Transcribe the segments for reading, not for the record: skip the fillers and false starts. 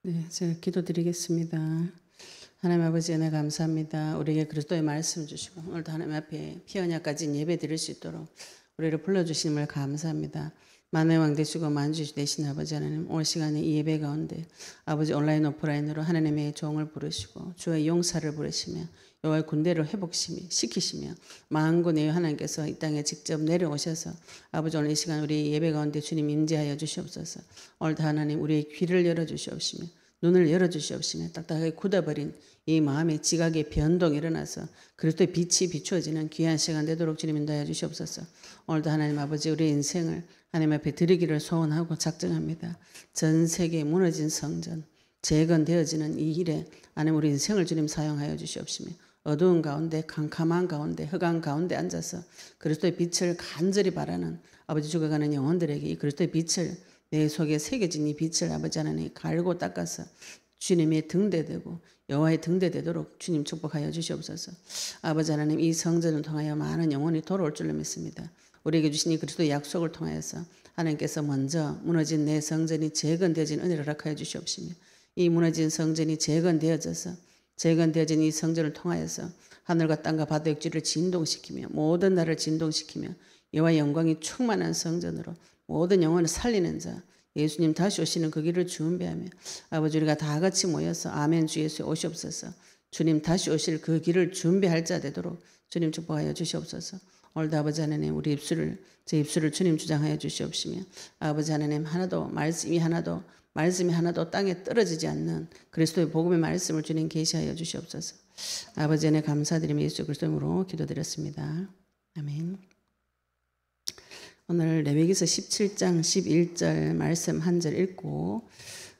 네, 제가 기도드리겠습니다. 하나님 아버지 은혜 감사합니다. 우리에게 그리스도의 말씀을 주시고 오늘도 하나님 앞에 피언약까지 예배 드릴 수 있도록 우리를 불러주심을 감사합니다. 만의 왕 되시고 만주시 되신 아버지 하나님, 오늘 시간에 이 예배 가운데 아버지 온라인 오프라인으로 하나님의 종을 부르시고 주의 용사를 부르시며 여호와의 군대를 회복시키시며 만군의 하나님께서 이 땅에 직접 내려오셔서 아버지 오늘 이 시간 우리 예배 가운데 주님 임재하여 주시옵소서. 오늘도 하나님 우리의 귀를 열어주시옵시며 눈을 열어주시옵시며 딱딱하게 굳어버린 이 마음의 지각의 변동이 일어나서 그리스도의 빛이 비추어지는 귀한 시간 되도록 주님 인도하여 주시옵소서. 오늘도 하나님 아버지 우리의 인생을 하나님 앞에 드리기를 소원하고 작정합니다. 전 세계에 무너진 성전 재건되어지는 이 일에 하나님 우리 인생을 주님 사용하여 주시옵시며 어두운 가운데 캄캄한 가운데 흑암 가운데 앉아서 그리스도의 빛을 간절히 바라는 아버지 죽어가는 영혼들에게 이 그리스도의 빛을 내 속에 새겨진 이 빛을 아버지 하나님 갈고 닦아서 주님의 등대되고 여호와의 등대되도록 주님 축복하여 주시옵소서. 아버지 하나님 이 성전을 통하여 많은 영혼이 돌아올 줄로 믿습니다. 우리에게 주신 이 그리스도의 약속을 통하여서 하나님께서 먼저 무너진 내 성전이 재건되어진 은혜를 허락하여 주시옵시며 이 무너진 성전이 재건되어진 이 성전을 통하여서 하늘과 땅과 바다 육지를 진동시키며 모든 나라를 진동시키며 여호와의 영광이 충만한 성전으로 모든 영혼을 살리는 자 예수님 다시 오시는 그 길을 준비하며 아버지 우리가 다 같이 모여서 아멘 주 예수에 오시옵소서. 주님 다시 오실 그 길을 준비할 자 되도록 주님 축복하여 주시옵소서. 오늘도 아버지 하나님 우리 제 입술을 주님 주장하여 주시옵시며 아버지 하나님 말씀이 하나도 땅에 떨어지지 않는 그리스도의 복음의 말씀을 주님 계시하여 주시옵소서. 아버지 은혜 감사드리며 예수 그리스도 이름으로 기도드렸습니다. 아멘. 오늘 레위기서 17장 11절 말씀 한 절 읽고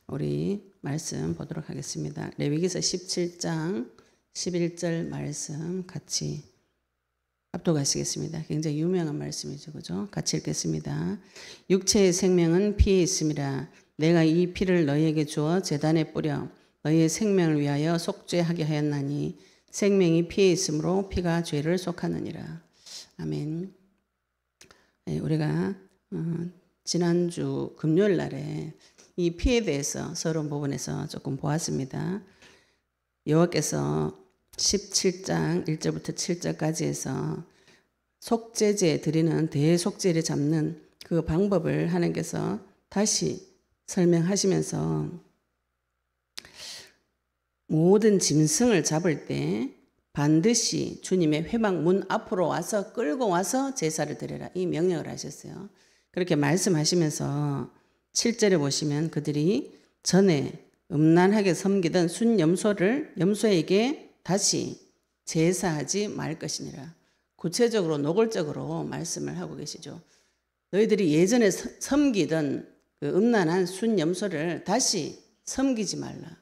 우리 말씀 보도록 하겠습니다. 레위기서 17장 11절 말씀 같이 압도하시겠습니다. 굉장히 유명한 말씀이죠. 그죠? 같이 읽겠습니다. 육체의 생명은 피에 있음이라. 내가 이 피를 너희에게 주어 제단에 뿌려 너희의 생명을 위하여 속죄하게 하였나니 생명이 피에 있으므로 피가 죄를 속하느니라. 아멘. 네, 우리가 지난주 금요일 날에 이 피에 대해서 서론 부분에서 조금 보았습니다. 여호와께서 17장 1절부터 7절까지 해서 속죄제 드리는 대속죄를 잡는 그 방법을 하나님께서 다시 설명하시면서 모든 짐승을 잡을 때 반드시 주님의 회막 문 앞으로 와서 끌고 와서 제사를 드려라 이 명령을 하셨어요. 그렇게 말씀하시면서 7절에 보시면 그들이 전에 음란하게 섬기던 염소에게 다시 제사하지 말 것이니라. 구체적으로 노골적으로 말씀을 하고 계시죠. 너희들이 예전에 섬기던 그 음란한 순염소를 다시 섬기지 말라.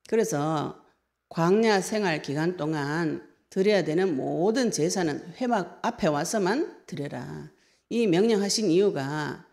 그래서 광야 생활 기간 동안 드려야 되는 모든 제사는 회막 앞에 와서만 드려라. 이 명령하신 이유가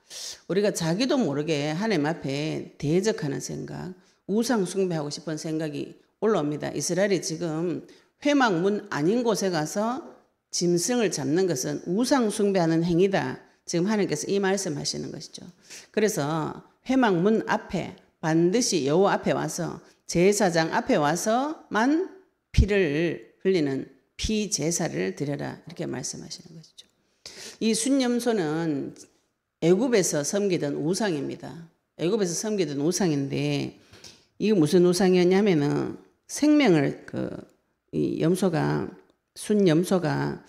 우리가 자기도 모르게 하나님 앞에 대적하는 생각, 우상 숭배하고 싶은 생각이 올라옵니다. 이스라엘이 지금 회막 문 아닌 곳에 가서 짐승을 잡는 것은 우상 숭배하는 행위다. 지금 하나님께서 이 말씀하시는 것이죠. 그래서 회막 문 앞에 반드시 여호와 앞에 와서 제사장 앞에 와서만 피를 흘리는 피 제사를 드려라 이렇게 말씀하시는 것이죠. 이 순염소는 애굽에서 섬기던 우상입니다. 애굽에서 섬기던 우상인데 이게 무슨 우상이었냐면은 생명을 이 순염소가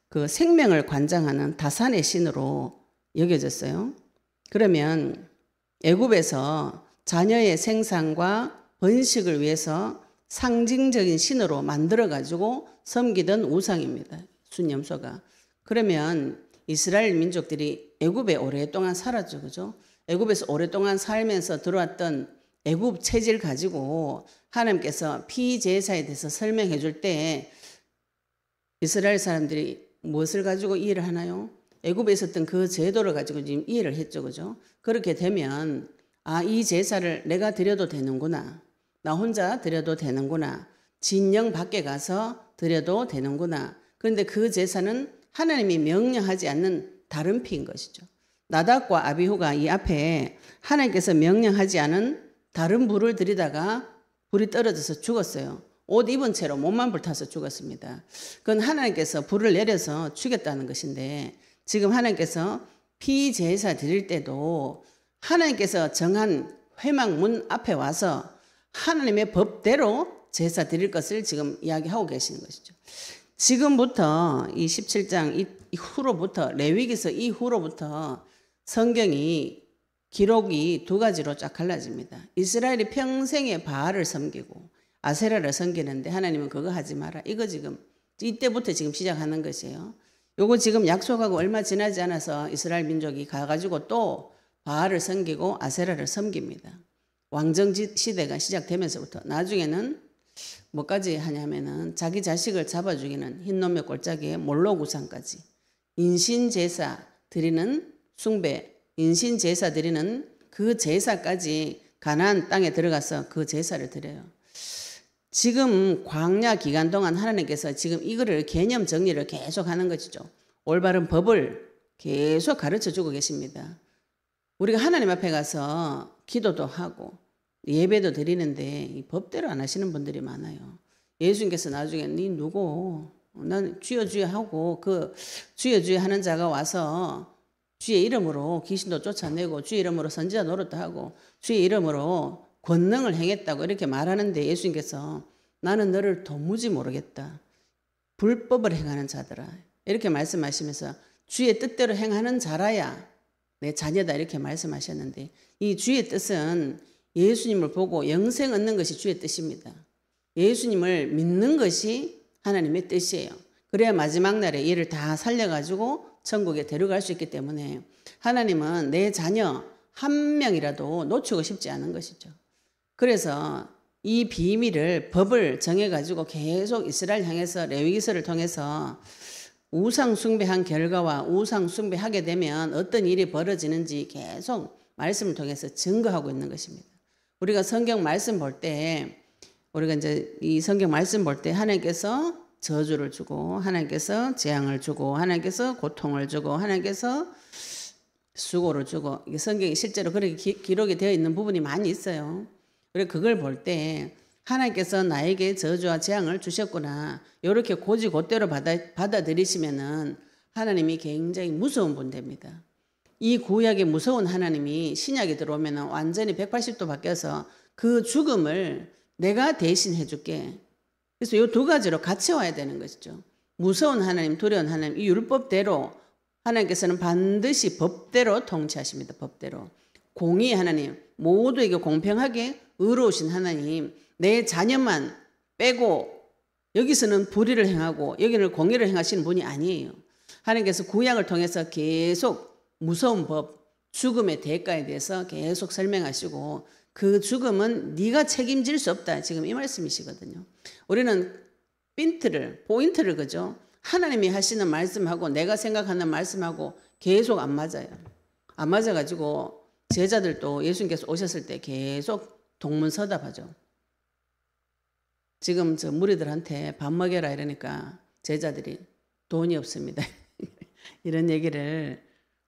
그 생명을 관장하는 다산의 신으로 여겨졌어요. 그러면 애굽에서 자녀의 생산과 번식을 위해서 상징적인 신으로 만들어가지고 섬기던 우상입니다. 순염소가. 그러면 이스라엘 민족들이 애굽에 오랫동안 살았죠. 그죠? 애굽에서 오랫동안 살면서 들어왔던 애굽 체질 가지고 하나님께서 피제사에 대해서 설명해 줄 때 이스라엘 사람들이 무엇을 가지고 이해를 하나요? 애굽에 있었던 그 제도를 가지고 지금 이해를 했죠. 그죠? 그렇게 되면 이 제사를 내가 드려도 되는구나. 나 혼자 드려도 되는구나. 진영 밖에 가서 드려도 되는구나. 그런데 그 제사는 하나님이 명령하지 않는 다른 피인 것이죠. 나답과 아비후가 이 앞에 하나님께서 명령하지 않은 다른 불을 들이다가 불이 떨어져서 죽었어요. 옷 입은 채로 몸만 불타서 죽었습니다. 그건 하나님께서 불을 내려서 죽였다는 것인데 지금 하나님께서 피제사 드릴 때도 하나님께서 정한 회막문 앞에 와서 하나님의 법대로 제사 드릴 것을 지금 이야기하고 계시는 것이죠. 지금부터 이 17장 이후로부터 레위기서 이후로부터 성경이 기록이 두 가지로 쫙 갈라집니다. 이스라엘이 평생에 바알을 섬기고 아세라를 섬기는데 하나님은 그거 하지 마라. 이거 지금 이때부터 지금 시작하는 것이에요. 요거 지금 약속하고 얼마 지나지 않아서 이스라엘 민족이 가가지고 또 바알을 섬기고 아세라를 섬깁니다. 왕정 시대가 시작되면서부터 나중에는 뭐까지 하냐면은 자기 자식을 잡아 죽이는 흰놈의 골짜기에 몰록 우상까지 인신제사 드리는 숭배, 인신제사 드리는 그 제사까지 가나안 땅에 들어가서 그 제사를 드려요. 지금 광야 기간 동안 하나님께서 지금 이거를 개념 정리를 계속 하는 것이죠. 올바른 법을 계속 가르쳐 주고 계십니다. 우리가 하나님 앞에 가서 기도도 하고 예배도 드리는데 이 법대로 안 하시는 분들이 많아요. 예수님께서 나중에 니 누구? 난 주여 주여 하고 그 주여 주여 하는 자가 와서 주의 이름으로 귀신도 쫓아내고 주의 이름으로 선지자 노릇도 하고 주의 이름으로 권능을 행했다고 이렇게 말하는데 예수님께서 나는 너를 도무지 모르겠다. 불법을 행하는 자들아. 이렇게 말씀하시면서 주의 뜻대로 행하는 자라야 내 자녀다 이렇게 말씀하셨는데 이 주의 뜻은 예수님을 보고 영생 얻는 것이 주의 뜻입니다. 예수님을 믿는 것이 하나님의 뜻이에요. 그래야 마지막 날에 이를 다 살려가지고 천국에 데려갈 수 있기 때문에 하나님은 내 자녀 한 명이라도 놓치고 싶지 않은 것이죠. 그래서 이 비밀을 법을 정해가지고 계속 이스라엘 향해서 레위기서를 통해서 우상 숭배한 결과와 우상 숭배하게 되면 어떤 일이 벌어지는지 계속 말씀을 통해서 증거하고 있는 것입니다. 우리가 성경 말씀 볼 때 우리가 이제 이 성경 말씀 볼 때 하나님께서 저주를 주고 하나님께서 재앙을 주고 하나님께서 고통을 주고 하나님께서 수고를 주고 이게 성경이 실제로 그렇게 기록이 되어 있는 부분이 많이 있어요. 그래서 그걸 볼 때 하나님께서 나에게 저주와 재앙을 주셨구나 이렇게 고지고대로 받아들이시면은 하나님이 굉장히 무서운 분 됩니다. 이 구약의 무서운 하나님이 신약에 들어오면 완전히 180도 바뀌어서 그 죽음을 내가 대신 해줄게. 그래서 이 두 가지로 같이 와야 되는 것이죠. 무서운 하나님, 두려운 하나님, 이 율법대로 하나님께서는 반드시 법대로 통치하십니다. 법대로. 공의 하나님, 모두에게 공평하게 의로우신 하나님, 내 자녀만 빼고 여기서는 불의를 행하고 여기는 공의를 행하시는 분이 아니에요. 하나님께서 구약을 통해서 계속 무서운 법, 죽음의 대가에 대해서 계속 설명하시고 그 죽음은 네가 책임질 수 없다. 지금 이 말씀이시거든요. 우리는 포인트를 그죠? 하나님이 하시는 말씀하고 내가 생각하는 말씀하고 계속 안 맞아요. 안 맞아가지고 제자들도 예수님께서 오셨을 때 계속 동문서답하죠. 지금 저 무리들한테 밥 먹여라 이러니까 제자들이 돈이 없습니다. 이런 얘기를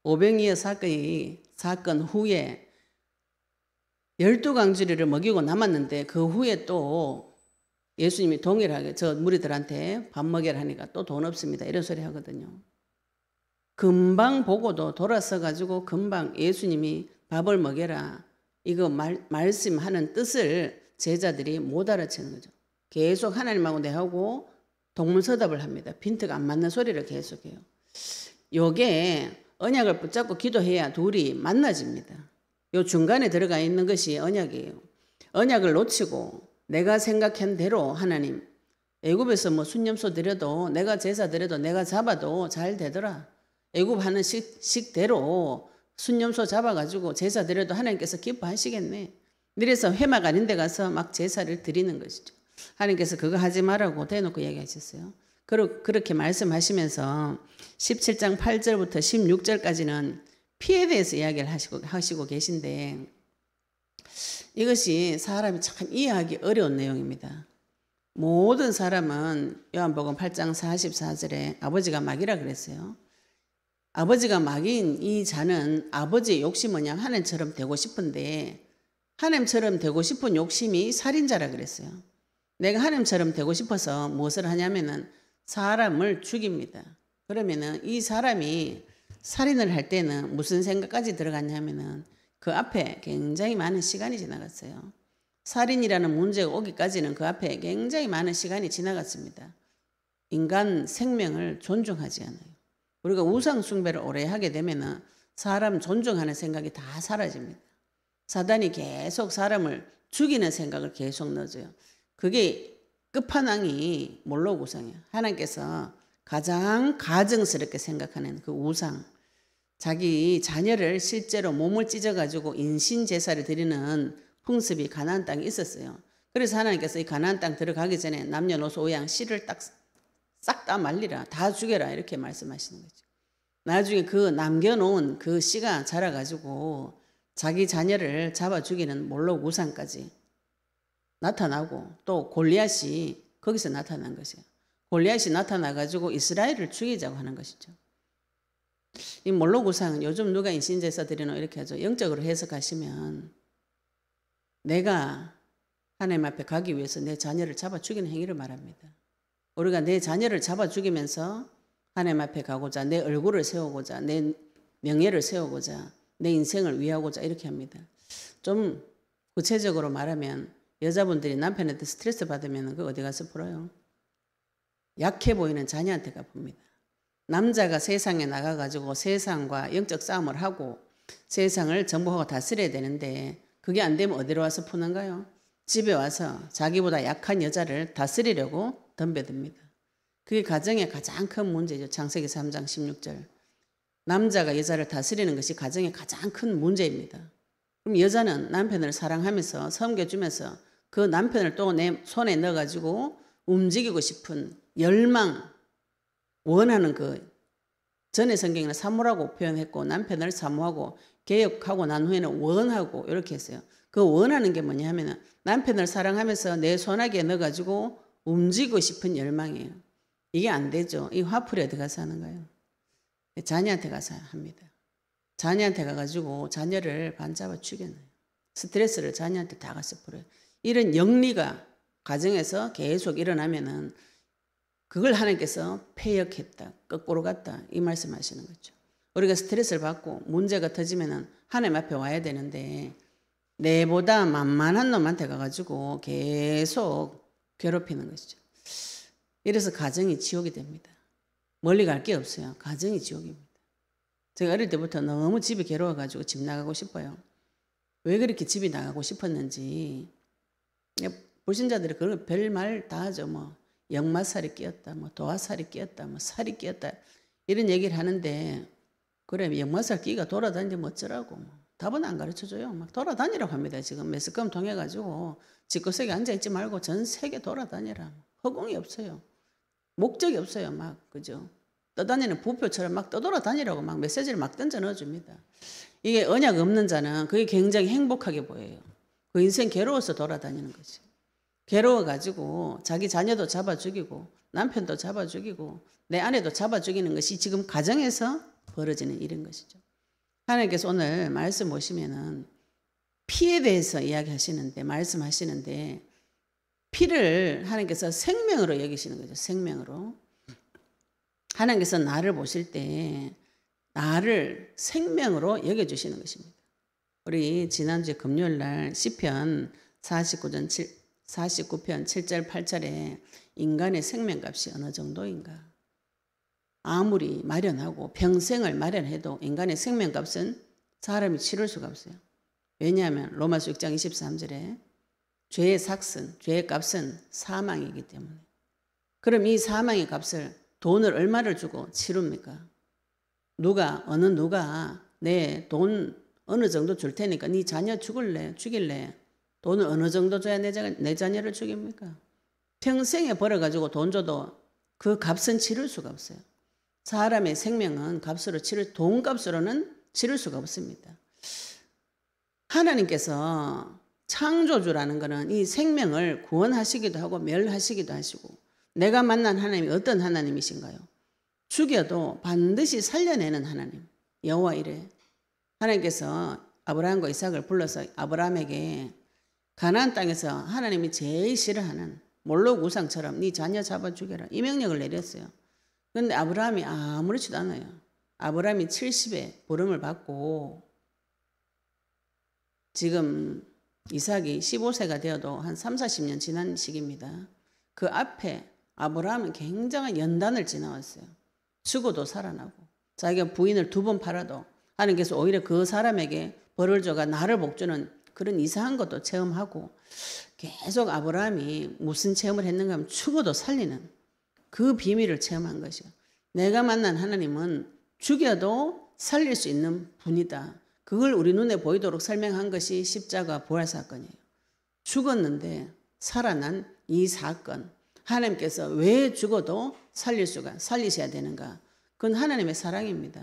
오병이어 사건 후에 12강주리를 먹이고 남았는데 그 후에 또 예수님이 동일하게 저 무리들한테 밥 먹여라 하니까 또 돈 없습니다. 이런 소리 하거든요. 금방 보고도 돌아서 가지고 금방 예수님이 밥을 먹여라 이거 말씀하는 뜻을 제자들이 못 알아채는 거죠. 계속 하나님하고 내하고 동문서답을 합니다. 빈트가 안 맞는 소리를 계속해요. 요게 언약을 붙잡고 기도해야 둘이 만나집니다. 요 중간에 들어가 있는 것이 언약이에요. 언약을 놓치고 내가 생각한 대로 하나님 애굽에서 뭐 순념소 드려도 내가 제사 드려도 내가 잡아도 잘 되더라. 애굽 하는 식대로 순념소 잡아가지고 제사 드려도 하나님께서 기뻐하시겠네. 이래서 회막 아닌 데 가서 막 제사를 드리는 것이죠. 하나님께서 그거 하지 말라고 대놓고 얘기하셨어요. 그렇게 말씀하시면서 17장 8절부터 16절까지는 피에 대해서 이야기를 하시고 계신데 이것이 사람이 참 이해하기 어려운 내용입니다. 모든 사람은 요한복음 8장 44절에 아버지가 막이라 그랬어요. 아버지가 막인 이 자는 아버지의 욕심은 하나님처럼 되고 싶은데 하나님처럼 되고 싶은 욕심이 살인자라 그랬어요. 내가 하나님처럼 되고 싶어서 무엇을 하냐면은 사람을 죽입니다. 그러면은 이 사람이 살인을 할 때는 무슨 생각까지 들어갔냐면은 그 앞에 굉장히 많은 시간이 지나갔어요. 살인이라는 문제가 오기까지는 그 앞에 굉장히 많은 시간이 지나갔습니다. 인간 생명을 존중하지 않아요. 우리가 우상 숭배를 오래 하게 되면은 사람 존중하는 생각이 다 사라집니다. 사단이 계속 사람을 죽이는 생각을 계속 넣어줘요. 그게 끝판왕이 몰록 우상이에요. 하나님께서 가장 가증스럽게 생각하는 그 우상, 자기 자녀를 실제로 몸을 찢어가지고 인신제사를 드리는 풍습이 가나안 땅에 있었어요. 그래서 하나님께서 이 가나안 땅 들어가기 전에 남녀노소 오양 씨를 딱 싹 다 말리라, 다 죽여라 이렇게 말씀하시는 거죠. 나중에 그 남겨놓은 그 씨가 자라가지고 자기 자녀를 잡아 죽이는 몰록 우상까지 나타나고 또 골리앗이 거기서 나타난 것이에요. 골리앗이 나타나가지고 이스라엘을 죽이자고 하는 것이죠. 이 몰록 우상은 요즘 누가 인신제사 드리노 이렇게 하죠. 영적으로 해석하시면 내가 하나님 앞에 가기 위해서 내 자녀를 잡아 죽이는 행위를 말합니다. 우리가 내 자녀를 잡아 죽이면서 하나님 앞에 가고자 내 얼굴을 세우고자 내 명예를 세우고자 내 인생을 위하고자 이렇게 합니다. 좀 구체적으로 말하면 여자분들이 남편한테 스트레스 받으면 그 어디 가서 풀어요? 약해 보이는 자녀한테 가봅니다. 남자가 세상에 나가가지고 세상과 영적 싸움을 하고 세상을 정복하고 다스려야 되는데 그게 안 되면 어디로 와서 푸는가요? 집에 와서 자기보다 약한 여자를 다스리려고 덤벼듭니다. 그게 가정의 가장 큰 문제죠. 창세기 3장 16절. 남자가 여자를 다스리는 것이 가정의 가장 큰 문제입니다. 그럼 여자는 남편을 사랑하면서 섬겨주면서 그 남편을 또 내 손에 넣어가지고 움직이고 싶은 열망, 원하는 그 전에 성경에는 사모라고 표현했고 남편을 사모하고 개혁하고 난 후에는 원하고 이렇게 했어요. 그 원하는 게 뭐냐 하면 남편을 사랑하면서 내 손아귀에 넣어가지고 움직이고 싶은 열망이에요. 이게 안 되죠. 이 화풀이 어디 가서 하는가요? 자녀한테 가서 합니다. 자녀한테 가가지고 자녀를 반잡아 죽여놔요. 스트레스를 자녀한테 다 가서 풀어요. 이런 영리가 가정에서 계속 일어나면은 그걸 하나님께서 폐역했다, 거꾸로 갔다 이 말씀하시는 거죠. 우리가 스트레스를 받고 문제가 터지면은 하나님 앞에 와야 되는데 내보다 만만한 놈한테 가가지고 계속 괴롭히는 것이죠. 이래서 가정이 지옥이 됩니다. 멀리 갈 게 없어요. 가정이 지옥입니다. 제가 어릴 때부터 너무 집이 괴로워가지고 집 나가고 싶어요. 왜 그렇게 집이 나가고 싶었는지 불신자들이 그런 별말 다 하죠. 뭐 역마살이 끼었다, 뭐 도화살이 끼었다, 뭐 살이 끼었다 이런 얘기를 하는데 그래 역마살 끼가 돌아다니면 어쩌라고 뭐. 답은 안 가르쳐줘요. 막 돌아다니라고 합니다. 지금 매스컴 통해가지고 집구석에 앉아있지 말고 전 세계 돌아다니라. 허공이 없어요. 목적이 없어요. 막 그죠? 떠다니는 부표처럼 막 떠돌아다니라고 막 메시지를 막 던져 넣어줍니다. 이게 언약 없는 자는 그게 굉장히 행복하게 보여요. 그 인생 괴로워서 돌아다니는 거지. 괴로워가지고 자기 자녀도 잡아 죽이고 남편도 잡아 죽이고 내 아내도 잡아 죽이는 것이 지금 가정에서 벌어지는 일인 것이죠. 하나님께서 오늘 말씀 보시면은 피에 대해서 이야기하시는데 말씀하시는데 피를 하나님께서 생명으로 여기시는 거죠. 생명으로. 하나님께서 나를 보실 때 나를 생명으로 여겨주시는 것입니다. 우리 지난주에 금요일 날 시편 49편 7절 8절에 인간의 생명값이 어느 정도인가? 아무리 마련하고 평생을 마련해도 인간의 생명값은 사람이 치를 수가 없어요. 왜냐하면 로마서 6장 23절에 죄의 삭슨, 죄의 값은 사망이기 때문에. 그럼 이 사망의 값을 돈을 얼마를 주고 치릅니까? 누가 내 돈 어느 정도 줄 테니까 네 자녀 죽일래? 돈을 어느 정도 줘야 내 자녀를 죽입니까? 평생에 벌어가지고 돈 줘도 그 값은 치를 수가 없어요. 사람의 생명은 돈값으로는 치를 수가 없습니다. 하나님께서 창조주라는 것은 이 생명을 구원하시기도 하고 멸하시기도 하시고 내가 만난 하나님이 어떤 하나님이신가요? 죽여도 반드시 살려내는 하나님. 여호와 이래. 하나님께서 아브라함과 이삭을 불러서 아브라함에게 가나안 땅에서 하나님이 제일 싫어하는 몰록 우상처럼 네 자녀 잡아 죽여라 이 명령을 내렸어요. 그런데 아브라함이 아무렇지도 않아요. 아브라함이 70에 부름을 받고 지금 이삭이 15세가 되어도 한 3, 40년 지난 시기입니다. 그 앞에 아브라함은 굉장한 연단을 지나왔어요. 죽어도 살아나고 자기가 부인을 2번 팔아도 하나님께서 오히려 그 사람에게 벌을 줘가 나를 복주는 그런 이상한 것도 체험하고 계속 아브라함이 무슨 체험을 했는가 하면 죽어도 살리는 그 비밀을 체험한 것이요. 내가 만난 하나님은 죽여도 살릴 수 있는 분이다. 그걸 우리 눈에 보이도록 설명한 것이 십자가 부활 사건이에요. 죽었는데 살아난 이 사건. 하나님께서 왜 죽어도 살리셔야 되는가? 그건 하나님의 사랑입니다.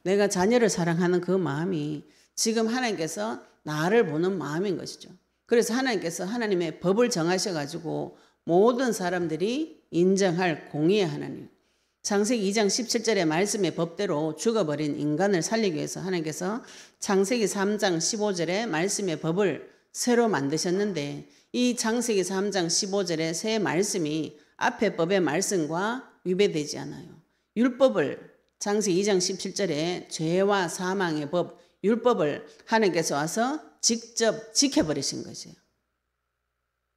내가 자녀를 사랑하는 그 마음이 지금 하나님께서 나를 보는 마음인 것이죠. 그래서 하나님께서 하나님의 법을 정하셔가지고 모든 사람들이 인정할 공의의 하나님. 창세기 2장 17절의 말씀의 법대로 죽어버린 인간을 살리기 위해서 하나님께서 창세기 3장 15절의 말씀의 법을 새로 만드셨는데 이 창세기 3장 15절의 새 말씀이 앞의 법의 말씀과 위배되지 않아요. 율법을 창세기 2장 17절에 죄와 사망의 법, 율법을 하나님께서 와서 직접 지켜버리신 것이에요.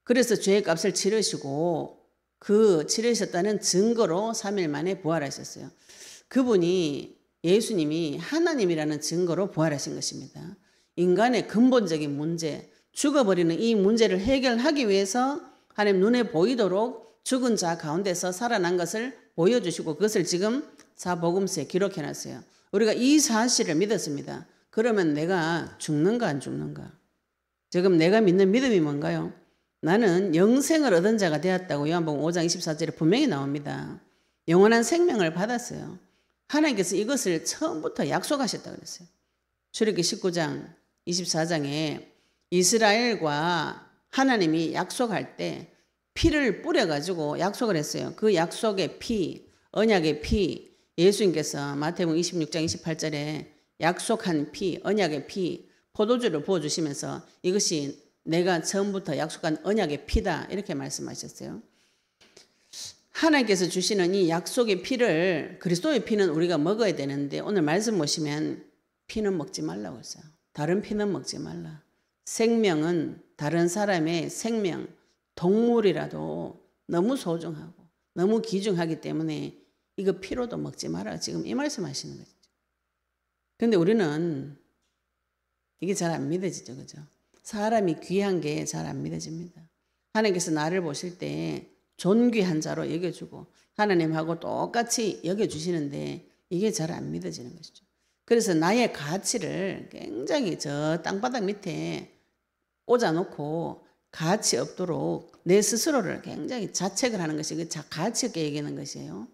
그래서 죄의 값을 치르시고 그 치르셨다는 증거로 3일 만에 부활하셨어요. 그분이 예수님이 하나님이라는 증거로 부활하신 것입니다. 인간의 근본적인 문제, 죽어버리는 이 문제를 해결하기 위해서 하나님 눈에 보이도록 죽은 자 가운데서 살아난 것을 보여주시고 그것을 지금 사복음서에 기록해놨어요. 우리가 이 사실을 믿었습니다. 그러면 내가 죽는가 안 죽는가? 지금 내가 믿는 믿음이 뭔가요? 나는 영생을 얻은 자가 되었다고 요한복음 5장 24절에 분명히 나옵니다. 영원한 생명을 받았어요. 하나님께서 이것을 처음부터 약속하셨다고 그랬어요. 출애굽기 19장 24장에 이스라엘과 하나님이 약속할 때 피를 뿌려가지고 약속을 했어요. 그 약속의 피, 언약의 피, 예수님께서 마태복음 26장 28절에 약속한 피, 언약의 피, 포도주를 부어주시면서 이것이 내가 처음부터 약속한 언약의 피다 이렇게 말씀하셨어요. 하나님께서 주시는 이 약속의 피를 그리스도의 피는 우리가 먹어야 되는데 오늘 말씀 보시면 피는 먹지 말라고 했어요. 다른 피는 먹지 말라. 생명은 다른 사람의 생명, 동물이라도 너무 소중하고 너무 귀중하기 때문에 이거 피로도 먹지 마라. 지금 이 말씀하시는 거죠. 그런데 우리는 이게 잘 안 믿어지죠. 그죠? 사람이 귀한 게 잘 안 믿어집니다. 하나님께서 나를 보실 때 존귀한 자로 여겨주고 하나님하고 똑같이 여겨주시는데 이게 잘 안 믿어지는 것이죠. 그래서 나의 가치를 굉장히 저 땅바닥 밑에 꽂아놓고 가치 없도록 내 스스로를 굉장히 자책을 하는 것이 그 가치 없게 얘기하는 것이에요.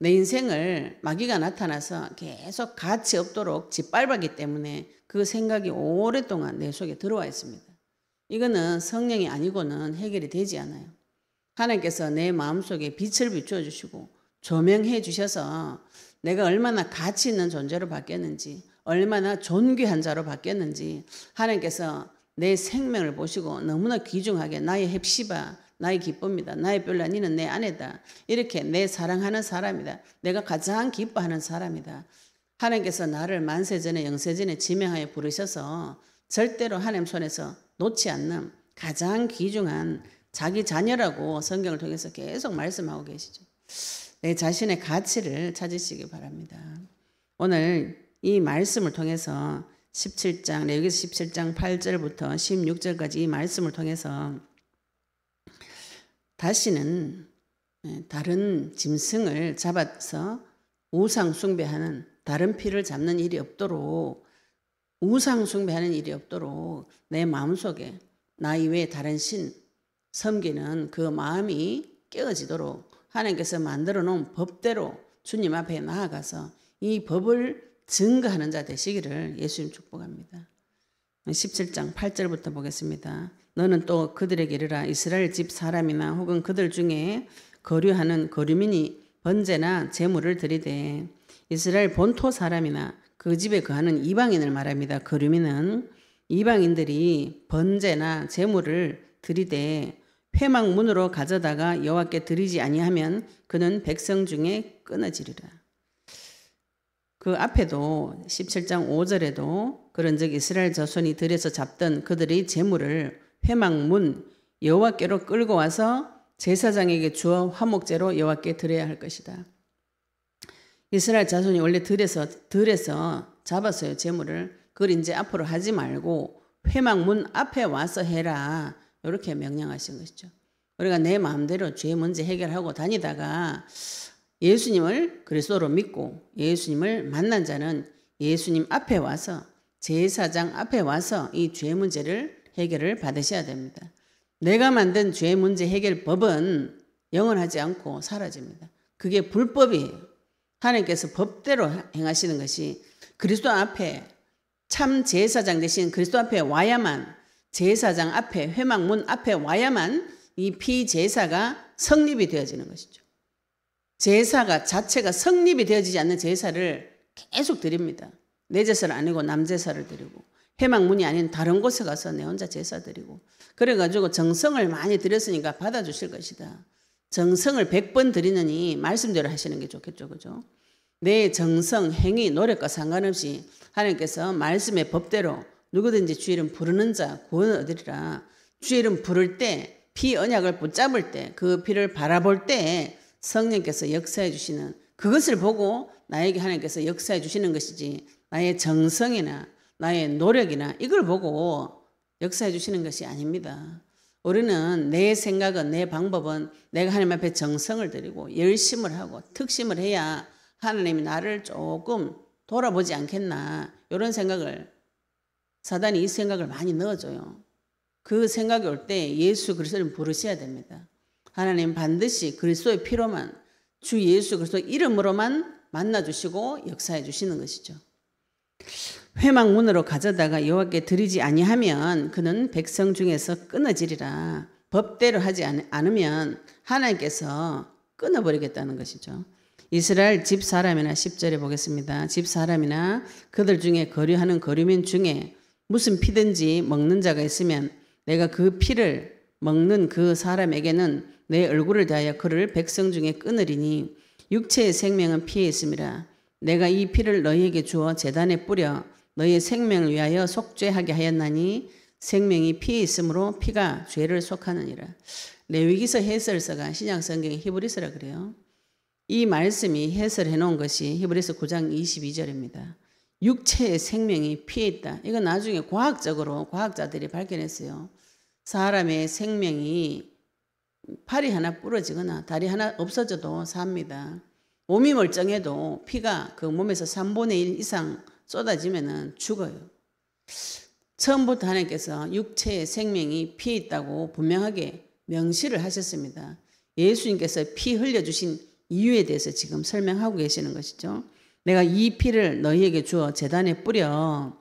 내 인생을 마귀가 나타나서 계속 가치 없도록 짓밟았기 때문에 그 생각이 오랫동안 내 속에 들어와 있습니다. 이거는 성령이 아니고는 해결이 되지 않아요. 하나님께서 내 마음속에 빛을 비추어 주시고 조명해 주셔서 내가 얼마나 가치 있는 존재로 바뀌었는지 얼마나 존귀한 자로 바뀌었는지 하나님께서 내 생명을 보시고 너무나 귀중하게 나의 헵시바 나의 기쁨이다. 나의 별나 니는 내 아내다. 이렇게 내 사랑하는 사람이다. 내가 가장 기뻐하는 사람이다. 하나님께서 나를 만세전에 영세전에 지명하여 부르셔서 절대로 하나님 손에서 놓지 않는 가장 귀중한 자기 자녀라고 성경을 통해서 계속 말씀하고 계시죠. 내 자신의 가치를 찾으시기 바랍니다. 오늘 이 말씀을 통해서 17장, 레위기서 17장 8절부터 16절까지 이 말씀을 통해서 다시는 다른 짐승을 잡아서 우상 숭배하는 다른 피를 잡는 일이 없도록 우상 숭배하는 일이 없도록 내 마음속에 나 이외에 다른 신 섬기는 그 마음이 깨어지도록 하나님께서 만들어 놓은 법대로 주님 앞에 나아가서 이 법을 증거하는 자 되시기를 예수님 축복합니다. 17장 8절부터 보겠습니다. 너는 또 그들에게 이르라. 이스라엘 집 사람이나 혹은 그들 중에 거류하는 거류민이 번제나 제물을 드리되 이스라엘 본토 사람이나 그 집에 거하는 이방인을 말합니다. 거류민은 이방인들이 번제나 제물을 드리되 회막문으로 가져다가 여호와께 드리지 아니하면 그는 백성 중에 끊어지리라. 그 앞에도 17장 5절에도 그런 적 이스라엘 자손이 들여서 잡던 그들의 제물을 회막문 여호와께로 끌고 와서 제사장에게 주어 화목제로 여호와께 드려야 할 것이다. 이스라엘 자손이 원래 들에서 잡았어요. 제물을. 그걸 이제 앞으로 하지 말고 회막문 앞에 와서 해라. 이렇게 명령하신 것이죠. 우리가 내 마음대로 죄 문제 해결하고 다니다가 예수님을 그리스도로 믿고 예수님을 만난 자는 예수님 앞에 와서 제사장 앞에 와서 이 죄 문제를 해결을 받으셔야 됩니다. 내가 만든 죄 문제 해결법은 영원하지 않고 사라집니다. 그게 불법이에요. 하나님께서 법대로 행하시는 것이 그리스도 앞에 참 제사장 대신 그리스도 앞에 와야만 제사장 앞에 회막문 앞에 와야만 이 피제사가 성립이 되어지는 것이죠. 제사가 자체가 성립이 되어지지 않는 제사를 계속 드립니다. 내 제사를 아니고 남 제사를 드리고 회막문이 아닌 다른 곳에 가서 내 혼자 제사 드리고 그래가지고 정성을 많이 드렸으니까 받아주실 것이다. 정성을 100번 드리느니 말씀대로 하시는 게 좋겠죠. 그죠? 내 정성, 행위, 노력과 상관없이 하나님께서 말씀의 법대로 누구든지 주의 이름 부르는 자 구원을 얻으리라. 주의 이름 부를 때 피 언약을 붙잡을 때 그 피를 바라볼 때 성령께서 역사해 주시는 그것을 보고 나에게 하나님께서 역사해 주시는 것이지 나의 정성이나 나의 노력이나 이걸 보고 역사해 주시는 것이 아닙니다. 우리는 내 생각은 내 방법은 내가 하나님 앞에 정성을 들이고 열심을 하고 특심을 해야 하나님이 나를 조금 돌아보지 않겠나 이런 생각을 사단이 이 생각을 많이 넣어줘요. 그 생각이 올 때 예수 그리스도를 부르셔야 됩니다. 하나님 반드시 그리스도의 피로만 주 예수 그리스도 이름으로만 만나주시고 역사해 주시는 것이죠. 회막문으로 가져다가 여호와께 드리지 아니하면 그는 백성 중에서 끊어지리라. 법대로 하지 않으면 하나님께서 끊어버리겠다는 것이죠. 이스라엘 집 사람이나 10절에 보겠습니다. 집 사람이나 그들 중에 거류하는 거류민 중에 무슨 피든지 먹는 자가 있으면 내가 그 피를 먹는 그 사람에게는 내 얼굴을 대하여 그를 백성 중에 끊으리니 육체의 생명은 피에 있음이라. 내가 이 피를 너희에게 주어 제단에 뿌려 너희의 생명을 위하여 속죄하게 하였나니 생명이 피에 있으므로 피가 죄를 속하느니라. 레위기서 해설서가 신약성경의 히브리서라 그래요. 이 말씀이 해설해 놓은 것이 히브리서 9장 22절입니다. 육체의 생명이 피에 있다. 이건 나중에 과학적으로 과학자들이 발견했어요. 사람의 생명이 팔이 하나 부러지거나 다리 하나 없어져도 삽니다. 몸이 멀쩡해도 피가 그 몸에서 3분의 1 이상 쏟아지면 죽어요. 처음부터 하나님께서 육체의 생명이 피에 있다고 분명하게 명시를 하셨습니다. 예수님께서 피 흘려주신 이유에 대해서 지금 설명하고 계시는 것이죠. 내가 이 피를 너희에게 주어 제단에 뿌려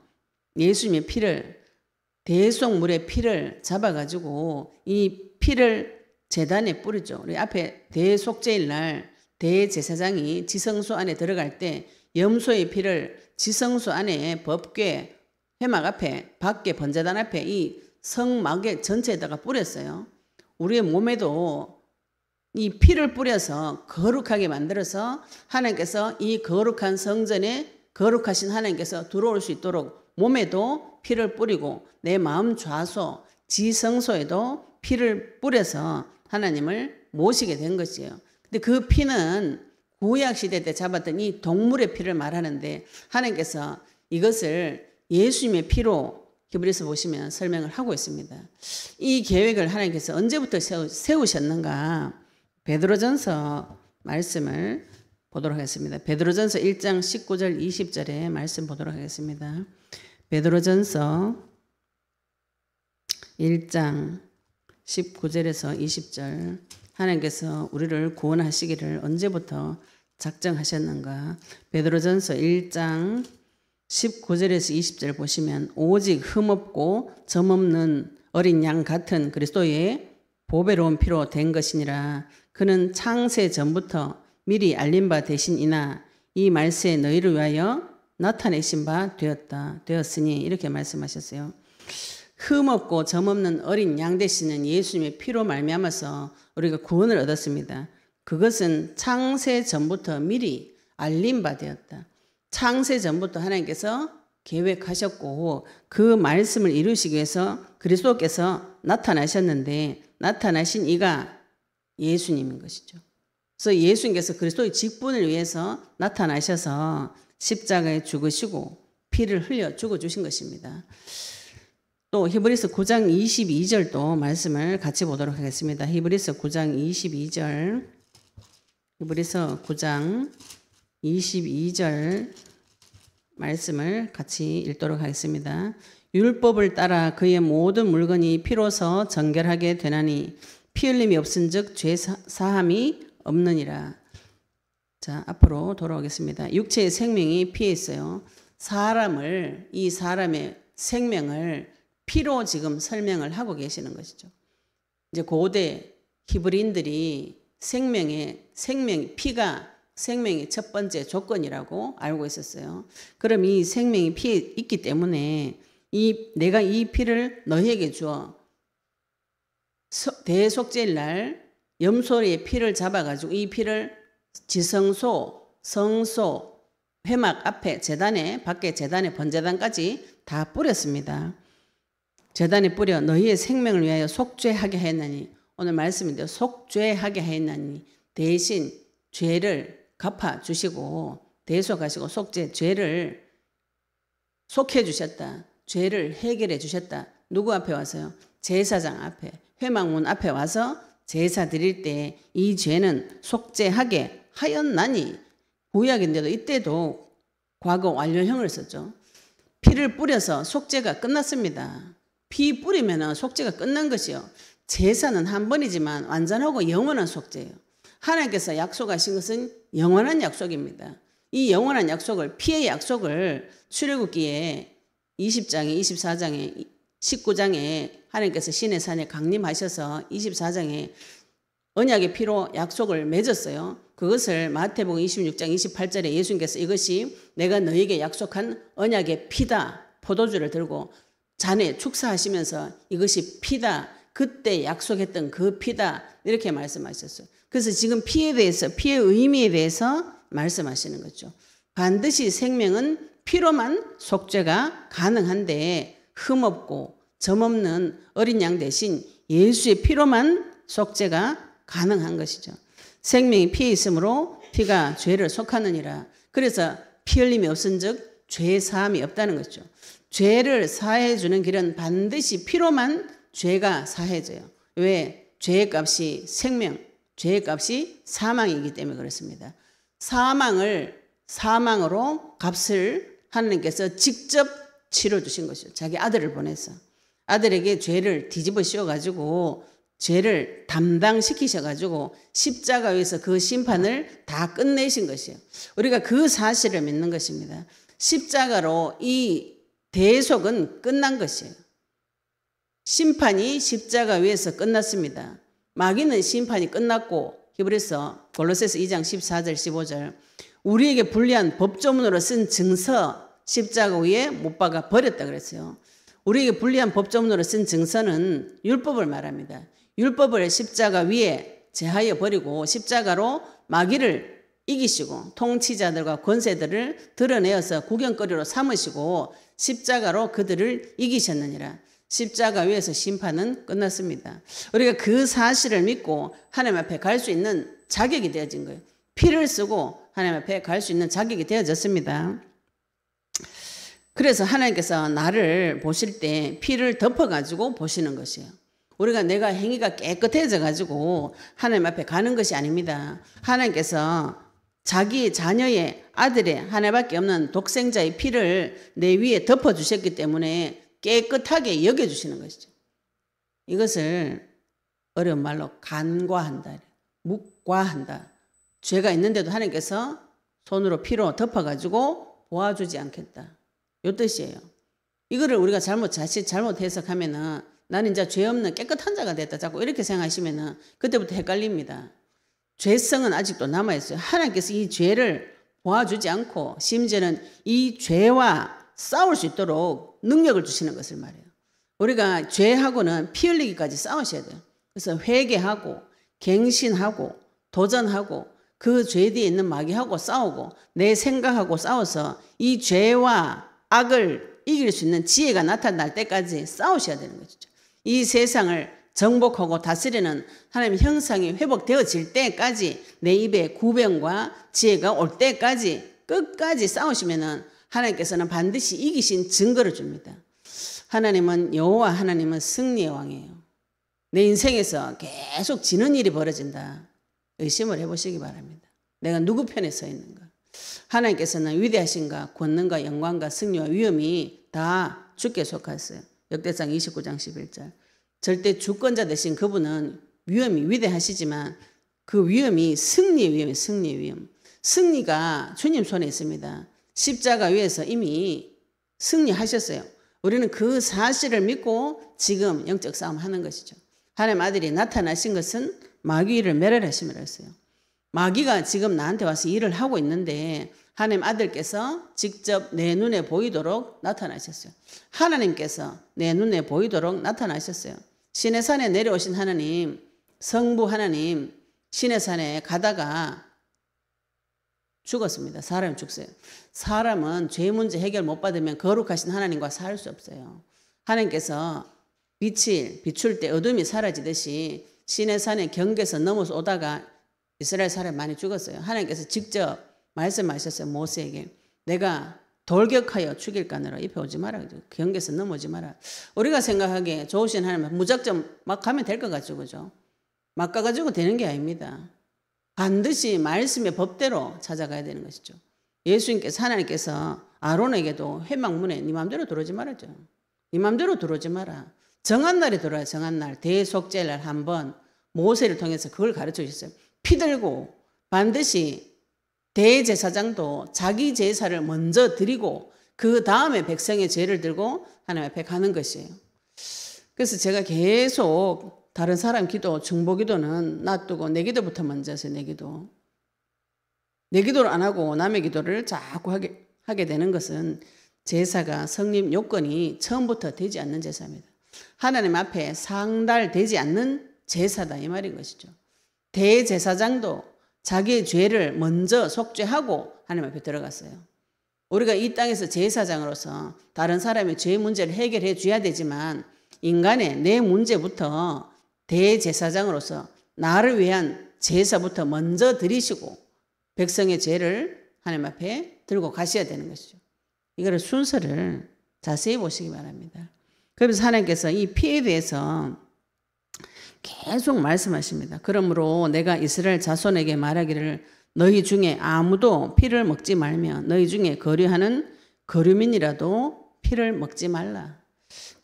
예수님의 피를 대속물의 피를 잡아가지고 이 피를 제단에 뿌리죠. 우리 앞에 대속죄일 날 대제사장이 지성소 안에 들어갈 때 염소의 피를 지성소 안에 법궤 회막 앞에 밖에 번제단 앞에 이 성막의 전체에다가 뿌렸어요. 우리의 몸에도 이 피를 뿌려서 거룩하게 만들어서 하나님께서 이 거룩한 성전에 거룩하신 하나님께서 들어올 수 있도록 몸에도 피를 뿌리고 내 마음 좌소 지성소에도 피를 뿌려서 하나님을 모시게 된 것이에요. 근데 그 피는 구약시대 때 잡았던 이 동물의 피를 말하는데 하나님께서 이것을 예수님의 피로 히브리서 보시면 설명을 하고 있습니다. 이 계획을 하나님께서 언제부터 세우셨는가? 베드로전서 말씀을 보도록 하겠습니다. 베드로전서 1장 19절 20절의 말씀 보도록 하겠습니다. 베드로전서 1장 19절에서 20절 하나님께서 우리를 구원하시기를 언제부터 작정하셨는가? 베드로전서 1장 19절에서 20절 보시면 오직 흠없고 점없는 어린 양 같은 그리스도의 보배로운 피로 된 것이니라. 그는 창세 전부터 미리 알린 바 되신이나 이 말세에 너희를 위하여 나타내신 바 되었으니 이렇게 말씀하셨어요. 흠없고 점없는 어린 양 되시는 예수님의 피로 말미암아서 우리가 구원을 얻었습니다. 그것은 창세 전부터 미리 알림 바 되었다. 창세 전부터 하나님께서 계획하셨고 그 말씀을 이루시기 위해서 그리스도께서 나타나셨는데 나타나신 이가 예수님인 것이죠. 그래서 예수님께서 그리스도의 직분을 위해서 나타나셔서 십자가에 죽으시고 피를 흘려 죽어주신 것입니다. 또 히브리서 9장 22절도 말씀을 같이 보도록 하겠습니다. 히브리서 9장 22절 히브리서 9장 22절 말씀을 같이 읽도록 하겠습니다. 율법을 따라 그의 모든 물건이 피로서 정결하게 되나니 피 흘림이 없은즉 죄 사함이 없느니라. 자, 앞으로 돌아오겠습니다. 육체의 생명이 피에 있어요. 이 사람의 생명을 피로 지금 설명을 하고 계시는 것이죠. 이제 고대 히브리인들이 피가 생명의 첫 번째 조건이라고 알고 있었어요. 그럼 이 생명이 피에 있기 때문에 내가 이 피를 너희에게 주어 대속죄일 날 염소의 피를 잡아가지고 이 피를 지성소, 성소, 회막 앞에 밖에 재단에 번제단까지 다 뿌렸습니다. 제단에 뿌려 너희의 생명을 위하여 속죄하게 하였나니 오늘 말씀인데요. 속죄하게 하였나니 대신 죄를 갚아주시고 대속하시고 죄를 속해 주셨다. 죄를 해결해 주셨다. 누구 앞에 와서요? 제사장 앞에, 회막문 앞에 와서 제사 드릴 때 이 죄는 속죄하게 하였나니 구약인데도 이때도 과거 완료형을 썼죠. 피를 뿌려서 속죄가 끝났습니다. 피 뿌리면 속죄가 끝난 것이요. 제사는 한 번이지만 완전하고 영원한 속죄예요. 하나님께서 약속하신 것은 영원한 약속입니다. 이 영원한 약속을, 피의 약속을 출애굽기에 20장에 24장에 19장에 하나님께서 시내산에 강림하셔서 24장에 언약의 피로 약속을 맺었어요. 그것을 마태복음 26장 28절에 예수님께서 이것이 내가 너에게 약속한 언약의 피다. 포도주를 들고 잔에 축사하시면서 이것이 피다. 그때 약속했던 그 피다. 이렇게 말씀하셨어요. 그래서 지금 피에 대해서, 피의 의미에 대해서 말씀하시는 거죠. 반드시 생명은 피로만 속죄가 가능한데 흠없고 점없는 어린 양 대신 예수의 피로만 속죄가 가능한 것이죠. 생명이 피에 있으므로 피가 죄를 속하느니라. 그래서 피 흘림이 없은즉 죄 사함이 없다는 거죠. 죄를 사해 주는 길은 반드시 피로만 죄가 사해져요. 왜? 죄의 값이 생명, 죄의 값이 사망이기 때문에 그렇습니다. 사망으로 값을 하나님께서 직접 치러 주신 것이죠. 자기 아들을 보내서 아들에게 죄를 뒤집어 씌워가지고 죄를 담당시키셔가지고 십자가 위에서 그 심판을 다 끝내신 것이에요. 우리가 그 사실을 믿는 것입니다. 십자가로 이 대속은 끝난 것이에요. 심판이 십자가 위에서 끝났습니다. 마귀는 심판이 끝났고 히브리서 골로새서 2장 14절 15절 우리에게 불리한 법조문으로 쓴 증서 십자가 위에 못 박아 버렸다 그랬어요. 우리에게 불리한 법조문으로 쓴 증서는 율법을 말합니다. 율법을 십자가 위에 제하여 버리고 십자가로 마귀를 이기시고 통치자들과 권세들을 드러내어서 구경거리로 삼으시고 십자가로 그들을 이기셨느니라. 십자가 위에서 심판은 끝났습니다. 우리가 그 사실을 믿고 하나님 앞에 갈 수 있는 자격이 되어진 거예요. 피를 쓰고 하나님 앞에 갈 수 있는 자격이 되어졌습니다. 그래서 하나님께서 나를 보실 때 피를 덮어가지고 보시는 것이에요. 우리가 내가 행위가 깨끗해져가지고 하나님 앞에 가는 것이 아닙니다. 하나님께서 자기 자녀의 아들의 하나밖에 없는 독생자의 피를 내 위에 덮어주셨기 때문에 깨끗하게 여겨주시는 것이죠. 이것을 어려운 말로 간과한다, 묵과한다. 죄가 있는데도 하나님께서 손으로 피로 덮어가지고 보아주지 않겠다. 이 뜻이에요. 이거를 우리가 자칫 잘못 해석하면은 나는 이제 죄 없는 깨끗한 자가 됐다. 자꾸 이렇게 생각하시면은 그때부터 헷갈립니다. 죄성은 아직도 남아있어요. 하나님께서 이 죄를 도와주지 않고 심지어는 이 죄와 싸울 수 있도록 능력을 주시는 것을 말해요. 우리가 죄하고는 피 흘리기까지 싸우셔야 돼요. 그래서 회개하고 갱신하고 도전하고 그 죄 뒤에 있는 마귀하고 싸우고 내 생각하고 싸워서 이 죄와 악을 이길 수 있는 지혜가 나타날 때까지 싸우셔야 되는 것이죠. 이 세상을 정복하고 다스리는 하나님의 형상이 회복되어질 때까지 내 입에 구변과 지혜가 올 때까지 끝까지 싸우시면은 하나님께서는 반드시 이기신 증거를 줍니다. 하나님은 여호와 하나님은 승리의 왕이에요. 내 인생에서 계속 지는 일이 벌어진다. 의심을 해보시기 바랍니다. 내가 누구 편에 서 있는가? 하나님께서는 위대하신가 권능과 영광과 승리와 위엄이 다 주께 속하였어요. 역대상 29장 11절. 절대 주권자 되신 그분은 위엄이 위대하시지만 그 위엄이 승리의 위엄이에요. 승리의 위엄. 승리가 주님 손에 있습니다. 십자가 위에서 이미 승리하셨어요. 우리는 그 사실을 믿고 지금 영적 싸움 하는 것이죠. 하나님 아들이 나타나신 것은 마귀를 멸하심이라 했어요. 마귀가 지금 나한테 와서 일을 하고 있는데 하나님 아들께서 직접 내 눈에 보이도록 나타나셨어요. 하나님께서 내 눈에 보이도록 나타나셨어요. 시내산에 내려오신 하나님, 성부 하나님, 시내산에 가다가 죽었습니다. 사람이 죽어요. 사람은 죄 문제 해결 못 받으면 거룩하신 하나님과 살 수 없어요. 하나님께서 빛을 비출 때 어둠이 사라지듯이 시내산의 경계에서 넘어서 오다가 이스라엘 사람이 많이 죽었어요. 하나님께서 직접 말씀하셨어요. 모세에게 내가 돌격하여 죽일까느라 입에 오지 마라. 경계에서 넘어오지 마라. 우리가 생각하기에 좋으신 하나님은 무작정 막 가면 될 것 같죠. 그죠? 막 가가지고 되는 게 아닙니다. 반드시 말씀의 법대로 찾아가야 되는 것이죠. 예수님께서 하나님께서 아론에게도 회막문에 네 맘대로 들어오지 말았죠. 네 맘대로 들어오지 마라. 정한 날에 들어와요. 정한 날. 대속죄일 날 한 번 모세를 통해서 그걸 가르쳐 주셨어요. 피 들고 반드시 대제사장도 자기 제사를 먼저 드리고 그 다음에 백성의 죄를 들고 하나님 앞에 가는 것이에요. 그래서 제가 계속 다른 사람 기도, 중보 기도는 놔두고 내 기도부터 먼저 하세요. 내 기도. 내 기도를 안 하고 남의 기도를 자꾸 하게 되는 것은 제사가 성립 요건이 처음부터 되지 않는 제사입니다. 하나님 앞에 상달되지 않는 제사다 이 말인 것이죠. 대제사장도 자기의 죄를 먼저 속죄하고 하나님 앞에 들어갔어요. 우리가 이 땅에서 제사장으로서 다른 사람의 죄 문제를 해결해 줘야 되지만 인간의 내 문제부터 대제사장으로서 나를 위한 제사부터 먼저 드리시고 백성의 죄를 하나님 앞에 들고 가셔야 되는 것이죠. 이거를 순서를 자세히 보시기 바랍니다. 그래서 하나님께서 이 피에 대해서 계속 말씀하십니다. 그러므로 내가 이스라엘 자손에게 말하기를 너희 중에 아무도 피를 먹지 말며 너희 중에 거류하는 거류민이라도 피를 먹지 말라.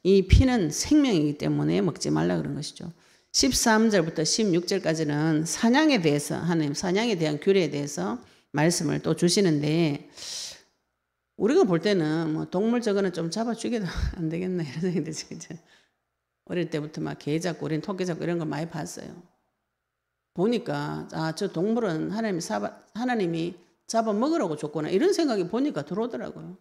이 피는 생명이기 때문에 먹지 말라 그런 것이죠. 13절부터 16절까지는 사냥에 대해서 하나님 사냥에 대한 규례에 대해서 말씀을 또 주시는데 우리가 볼 때는 뭐 동물 저거는 좀 잡아 죽여도 안 되겠나 이런 생각이 들죠. 어릴 때부터 막 개 잡고 우리는 토끼 잡고 이런 걸 많이 봤어요. 보니까 저 동물은 하나님이 잡아 먹으라고 줬구나 이런 생각이 보니까 들어오더라고요.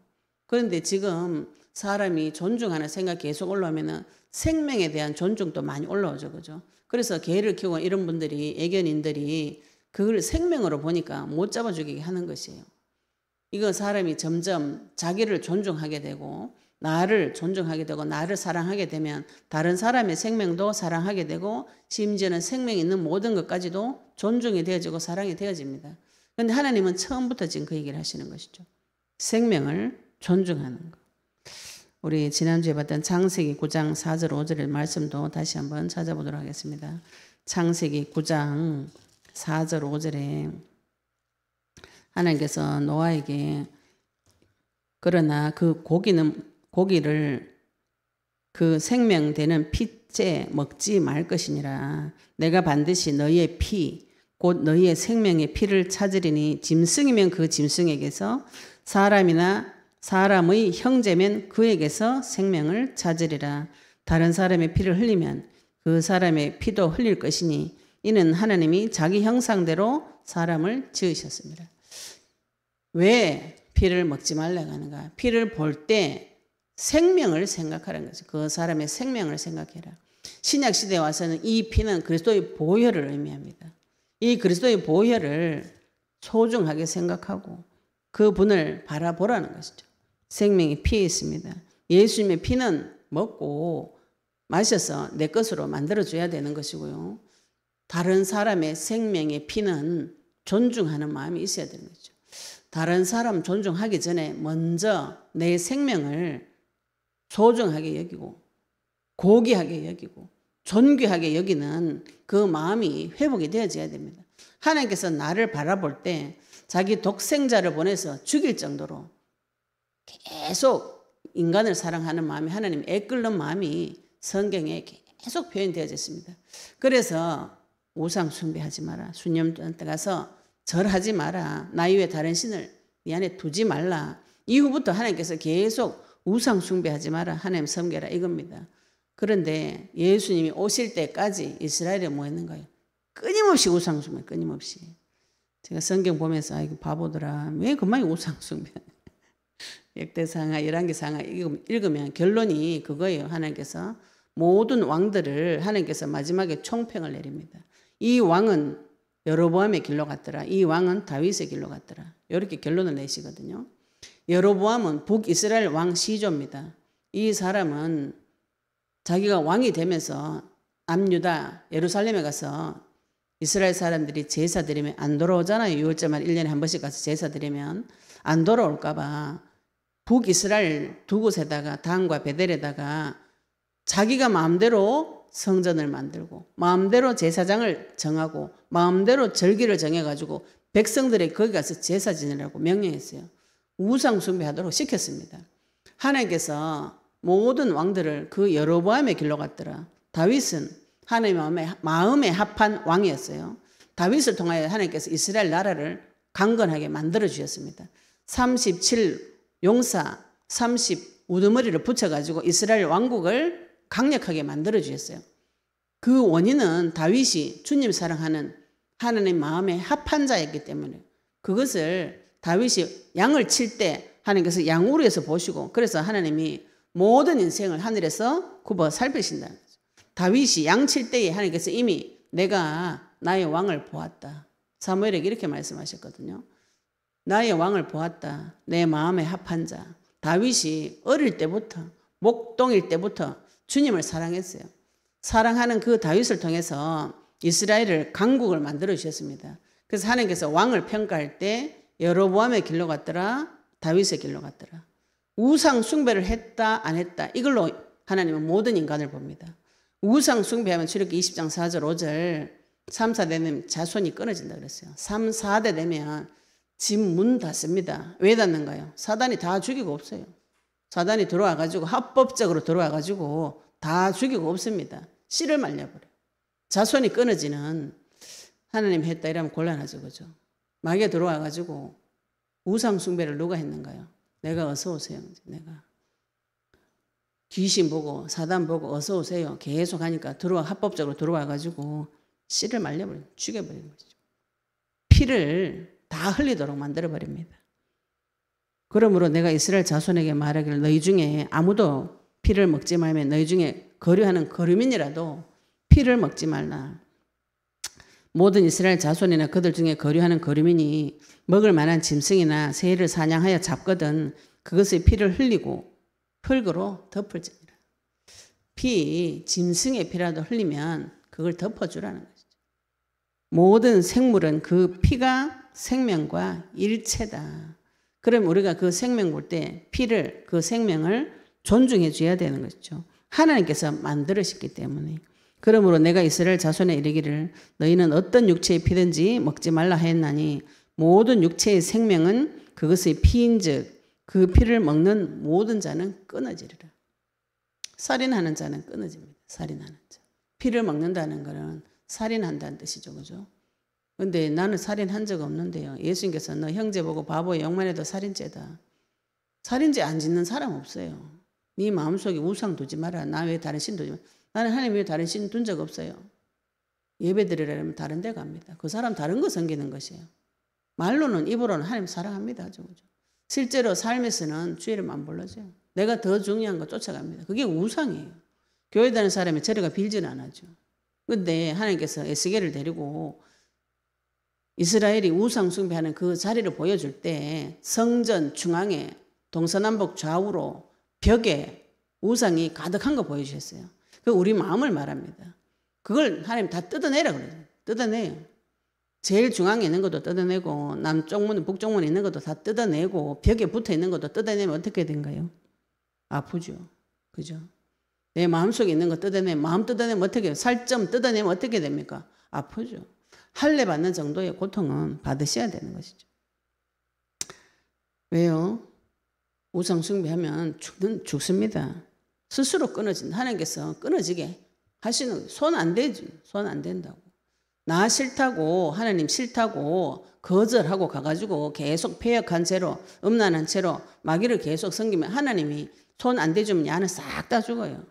그런데 지금 사람이 존중하는 생각이 계속 올라오면은 생명에 대한 존중도 많이 올라오죠. 그죠? 그래서 개를 키우고 이런 분들이 애견인들이 그걸 생명으로 보니까 못 잡아 죽이게 하는 것이에요. 이거 사람이 점점 자기를 존중하게 되고 나를 존중하게 되고 나를 사랑하게 되면 다른 사람의 생명도 사랑하게 되고 심지어는 생명이 있는 모든 것까지도 존중이 되어지고 사랑이 되어집니다. 그런데 하나님은 처음부터 지금 그 얘기를 하시는 것이죠. 생명을 존중하는 것. 우리 지난주에 봤던 창세기 9장 4절 5절의 말씀도 다시 한번 찾아보도록 하겠습니다. 창세기 9장 4절 5절에 하나님께서 노아에게 그러나 그 고기를 그 생명되는 피째 먹지 말 것이니라. 내가 반드시 너희의 피 곧 너희의 생명의 피를 찾으리니 짐승이면 그 짐승에게서 사람이나 사람의 형제면 그에게서 생명을 찾으리라. 다른 사람의 피를 흘리면 그 사람의 피도 흘릴 것이니 이는 하나님이 자기 형상대로 사람을 지으셨습니다. 왜 피를 먹지 말라고 하는가? 피를 볼 때 생명을 생각하라는 거죠. 그 사람의 생명을 생각해라. 신약 시대에 와서는 이 피는 그리스도의 보혈을 의미합니다. 이 그리스도의 보혈을 소중하게 생각하고 그 분을 바라보라는 것이죠. 생명이 피에 있습니다. 예수님의 피는 먹고 마셔서 내 것으로 만들어줘야 되는 것이고요. 다른 사람의 생명의 피는 존중하는 마음이 있어야 되는 거죠. 다른 사람 존중하기 전에 먼저 내 생명을 소중하게 여기고 고귀하게 여기고 존귀하게 여기는 그 마음이 회복이 되어져야 됩니다. 하나님께서 나를 바라볼 때 자기 독생자를 보내서 죽일 정도로 계속 인간을 사랑하는 마음이 하나님 애끓는 마음이 성경에 계속 표현되어져 있습니다. 그래서 우상 숭배하지 마라. 수념한테 가서 절하지 마라. 나 이외에 다른 신을 네 안에 두지 말라. 이후부터 하나님께서 계속 우상 숭배하지 마라. 하나님 섬겨라 이겁니다. 그런데 예수님이 오실 때까지 이스라엘에 뭐 했는가요? 끊임없이 우상 숭배, 끊임없이. 제가 성경 보면서 아이고 바보들아 왜 그만이 우상 숭배? 역대상하, 열왕기상하 읽으면 결론이 그거예요. 하나님께서 모든 왕들을 하나님께서 마지막에 총평을 내립니다. 이 왕은 여로보암의 길로 갔더라. 이 왕은 다윗의 길로 갔더라. 이렇게 결론을 내시거든요. 여로보암은 북이스라엘 왕 시조입니다. 이 사람은 자기가 왕이 되면서 남유다 예루살렘에 가서 이스라엘 사람들이 제사 드리면 안 돌아오잖아요. 6월절만 1년에 한 번씩 가서 제사 드리면 안 돌아올까 봐 북이스라엘 두 곳에다가 단과 베델에다가 자기가 마음대로 성전을 만들고 마음대로 제사장을 정하고 마음대로 절기를 정해가지고 백성들이 거기 가서 제사 지내라고 명령했어요. 우상 숭배하도록 시켰습니다. 하나님께서 모든 왕들을 그 여로보암의 길로 갔더라. 다윗은 하나님의 마음에 합한 왕이었어요. 다윗을 통하여 하나님께서 이스라엘 나라를 강건하게 만들어 주셨습니다. 37 용사 30 우두머리를 붙여가지고 이스라엘 왕국을 강력하게 만들어 주셨어요. 그 원인은 다윗이 주님 사랑하는 하나님 마음에 합한 자였기 때문에 그것을 다윗이 양을 칠 때 하나님께서 양우리에서 보시고 그래서 하나님이 모든 인생을 하늘에서 굽어 살피신다는 거죠. 다윗이 양 칠 때에 하나님께서 이미 내가 나의 왕을 보았다. 사무엘에게 이렇게 말씀하셨거든요. 나의 왕을 보았다. 내 마음에 합한 자. 다윗이 어릴 때부터 목동일 때부터 주님을 사랑했어요. 사랑하는 그 다윗을 통해서 이스라엘을 강국을 만들어 주셨습니다. 그래서 하나님께서 왕을 평가할 때 여로보암의 길로 갔더라. 다윗의 길로 갔더라. 우상 숭배를 했다 안 했다 이걸로 하나님은 모든 인간을 봅니다. 우상 숭배하면 출애굽기 20장 4절 5절 3, 4대 되면 자손이 끊어진다 그랬어요. 3, 4대 되면 집 문 닫습니다. 왜 닫는가요? 사단이 다 죽이고 없어요. 사단이 들어와가지고 합법적으로 들어와가지고 다 죽이고 없습니다. 씨를 말려버려요. 자손이 끊어지는 하나님 했다 이러면 곤란하죠. 그죠? 마귀가 들어와가지고 우상 숭배를 누가 했는가요? 내가 어서 오세요. 내가 귀신 보고 사단 보고 어서 오세요. 계속 하니까 합법적으로 들어와가지고 씨를 말려버려요. 죽여버리는 거죠. 피를 다 흘리도록 만들어버립니다. 그러므로 내가 이스라엘 자손에게 말하기를 너희 중에 아무도 피를 먹지 말면 너희 중에 거류하는 거류민이라도 피를 먹지 말라. 모든 이스라엘 자손이나 그들 중에 거류하는 거류민이 먹을 만한 짐승이나 새를 사냥하여 잡거든 그것의 피를 흘리고 흙으로 덮을지니라. 짐승의 피라도 흘리면 그걸 덮어주라는 것이죠. 모든 생물은 그 피가 생명과 일체다. 그럼 우리가 그 생명 볼 때 피를 그 생명을 존중해 줘야 되는 것이죠. 하나님께서 만들으셨기 때문에. 그러므로 내가 이스라엘 자손에 이르기를 너희는 어떤 육체의 피든지 먹지 말라 하였나니 모든 육체의 생명은 그것의 피인즉 그 피를 먹는 모든 자는 끊어지리라. 살인하는 자는 끊어집니다. 살인하는 자. 피를 먹는다는 것은 살인한다는 뜻이죠. 그죠? 근데 나는 살인한 적 없는데요. 예수님께서 너 형제 보고 바보의 영만해도 살인죄다. 살인죄 안 짓는 사람 없어요. 네 마음속에 우상 두지 마라. 나 왜 다른 신 두지 마라. 나는 하나님 왜 다른 신 둔 적 없어요. 예배 드리려면 다른 데 갑니다. 그 사람 다른 거 섬기는 것이에요. 말로는 입으로는 하나님 사랑합니다. 그죠? 실제로 삶에서는 주의 이름 안 불러줘요. 내가 더 중요한 거 쫓아갑니다. 그게 우상이에요. 교회 다니는 사람이 저리가 빌지는 않아죠. 근데 하나님께서 에스겔을 데리고 이스라엘이 우상 숭배하는 그 자리를 보여줄 때 성전 중앙에 동서남북 좌우로 벽에 우상이 가득한 거 보여주셨어요. 그 우리 마음을 말합니다. 그걸 하나님 다 뜯어내라 그래요. 뜯어내요. 제일 중앙에 있는 것도 뜯어내고 남쪽 문, 북쪽 문에 있는 것도 다 뜯어내고 벽에 붙어 있는 것도 뜯어내면 어떻게 된가요? 아프죠. 그죠? 내 마음속에 있는 거 뜯어내면 마음 뜯어내면 어떻게 해요? 살점 뜯어내면 어떻게 됩니까? 아프죠. 할례 받는 정도의 고통은 받으셔야 되는 것이죠. 왜요? 우상 숭배하면 죽습니다. 스스로 끊어진다. 하나님께서 끊어지게 하시는 손 안 대지. 손 안 된다고. 나 싫다고 하나님 싫다고 거절하고 가가지고 계속 패역한 채로 음란한 채로 마귀를 계속 섬기면 하나님이 손 안 대주면 야는 싹 다 죽어요.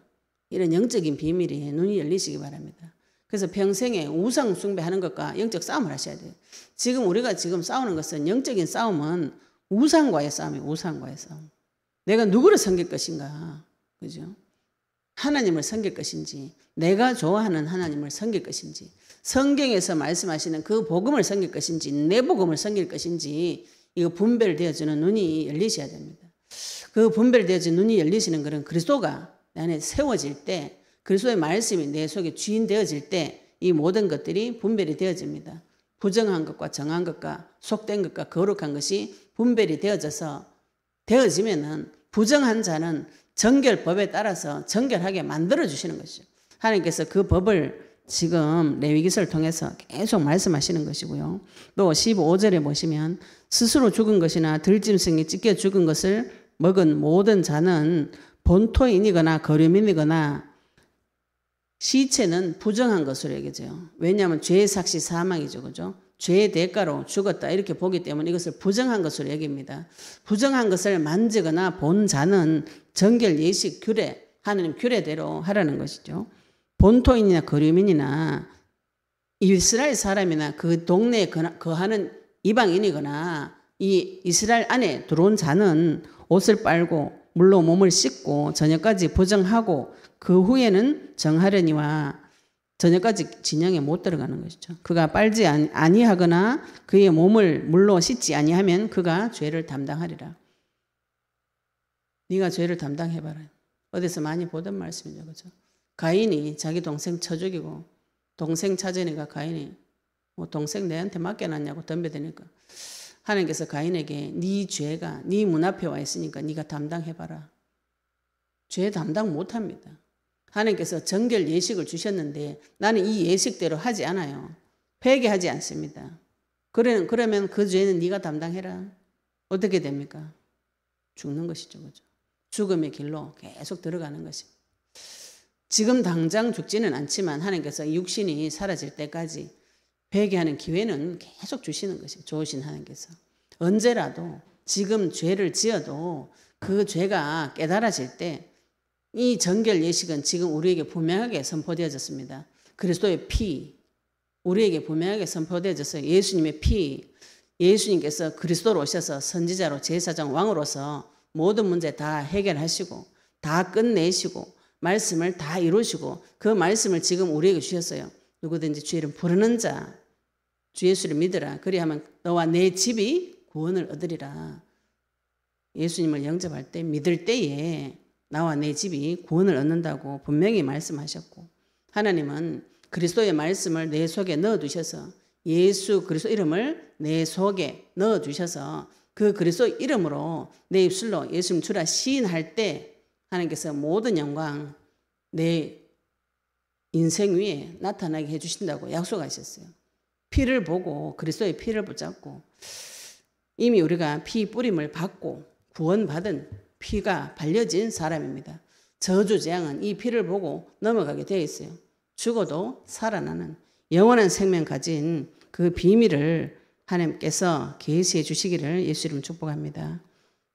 이런 영적인 비밀이 눈이 열리시기 바랍니다. 그래서 평생에 우상 숭배하는 것과 영적 싸움을 하셔야 돼요. 지금 우리가 지금 싸우는 것은 영적인 싸움은 우상과의 싸움이에요. 우상과의 싸움. 내가 누구를 섬길 것인가. 그죠? 하나님을 섬길 것인지 내가 좋아하는 하나님을 섬길 것인지 성경에서 말씀하시는 그 복음을 섬길 것인지 내 복음을 섬길 것인지 이거 분별되어지는 눈이 열리셔야 됩니다. 그 분별되어지는 눈이 열리시는 것은 그리스도가 내 안에 세워질 때 그리스도의 말씀이 내 속에 주인 되어질 때 이 모든 것들이 분별이 되어집니다. 부정한 것과 정한 것과 속된 것과 거룩한 것이 분별이 되어지면은 부정한 자는 정결법에 따라서 정결하게 만들어주시는 것이죠. 하나님께서 그 법을 지금 레위기서를 통해서 계속 말씀하시는 것이고요. 또 15절에 보시면 스스로 죽은 것이나 들짐승이 찢겨 죽은 것을 먹은 모든 자는 본토인이거나 거류민이거나 시체는 부정한 것으로 여겨져요. 왜냐하면 죄의 삭시 사망이죠. 그죠? 죄의 대가로 죽었다 이렇게 보기 때문에 이것을 부정한 것으로 여깁니다. 부정한 것을 만지거나 본 자는 정결 예식 규례 하나님 규례대로 하라는 것이죠. 본토인이나 거류민이나 이스라엘 사람이나 그 동네에 거하는 이방인이거나 이 이스라엘 안에 들어온 자는 옷을 빨고 물로 몸을 씻고 저녁까지 부정하고 그 후에는 정하려니와 저녁까지 진영에 못 들어가는 것이죠. 그가 빨지 아니하거나 그의 몸을 물로 씻지 아니하면 그가 죄를 담당하리라. 네가 죄를 담당해봐라. 어디서 많이 보던 말씀이죠. 그렇죠? 가인이 자기 동생 쳐 죽이고 동생 찾으니까 가인이 뭐 동생 내한테 맡겨놨냐고 덤벼대니까 하나님께서 가인에게 네 죄가 네 문 앞에 와 있으니까 네가 담당해봐라. 죄 담당 못합니다. 하나님께서 정결 예식을 주셨는데 나는 이 예식대로 하지 않아요. 회개하지 않습니다. 그러면 그 죄는 네가 담당해라. 어떻게 됩니까? 죽는 것이죠. 그죠? 죽음의 길로 계속 들어가는 것입니다. 지금 당장 죽지는 않지만 하나님께서 육신이 사라질 때까지 회개하는 기회는 계속 주시는 것이에요. 좋으신 하나님께서. 언제라도 지금 죄를 지어도 그 죄가 깨달아질 때 이 정결 예식은 지금 우리에게 분명하게 선포되어졌습니다. 그리스도의 피, 우리에게 분명하게 선포되어졌어요. 예수님의 피, 예수님께서 그리스도로 오셔서 선지자로 제사장 왕으로서 모든 문제 다 해결하시고 다 끝내시고 말씀을 다 이루시고 그 말씀을 지금 우리에게 주셨어요. 누구든지 주 이름 부르는 자, 주 예수를 믿으라. 그리하면 너와 내 집이 구원을 얻으리라. 예수님을 영접할 때 믿을 때에 나와 내 집이 구원을 얻는다고 분명히 말씀하셨고 하나님은 그리스도의 말씀을 내 속에 넣어두셔서 예수 그리스도 이름을 내 속에 넣어주셔서 그 그리스도 이름으로 내 입술로 예수님 주라 시인할 때 하나님께서 모든 영광 내 인생 위에 나타나게 해주신다고 약속하셨어요. 피를 보고 그리스도의 피를 붙잡고 이미 우리가 피 뿌림을 받고 구원받은 피가 발려진 사람입니다. 저주재앙은 이 피를 보고 넘어가게 되어 있어요. 죽어도 살아나는 영원한 생명 가진 그 비밀을 하나님께서 계시해 주시기를 예수 이름 축복합니다.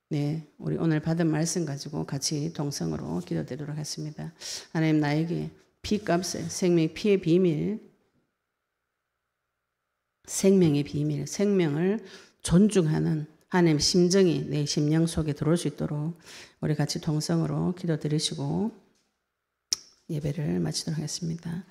네, 우리 오늘 받은 말씀 가지고 같이 동성으로 기도드리도록 하겠습니다. 하나님 나에게 피값을 생명 피의 비밀 생명의 비밀, 생명을 존중하는 하나님의 심정이 내 심령 속에 들어올 수 있도록 우리 같이 통성으로 기도드리시고 예배를 마치도록 하겠습니다.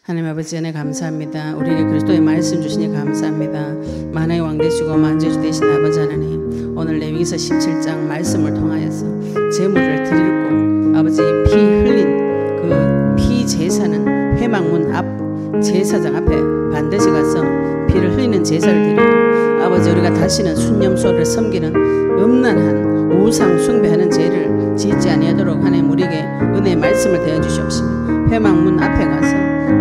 하나님 아버지 은혜 감사합니다. 우리에게 그리스도의 말씀 주시니 감사합니다. 만화의 왕 되시고 만주주 되신 아버지 하나님, 오늘 레위기서 17장 말씀을 통하여서 제물을 드릴 곳, 아버지 피 흘린 그 피 제사는 회막문 앞 제사장 앞에 반드시 가서 피를 흘리는 제사를 드리고, 아버지 우리가 다시는 순념소를 섬기는 음란한 우상 숭배하는 죄를 짓지 아니하도록 하나님 우리에게 은혜의 말씀을 대해 주시옵시며, 회막문 앞에 가서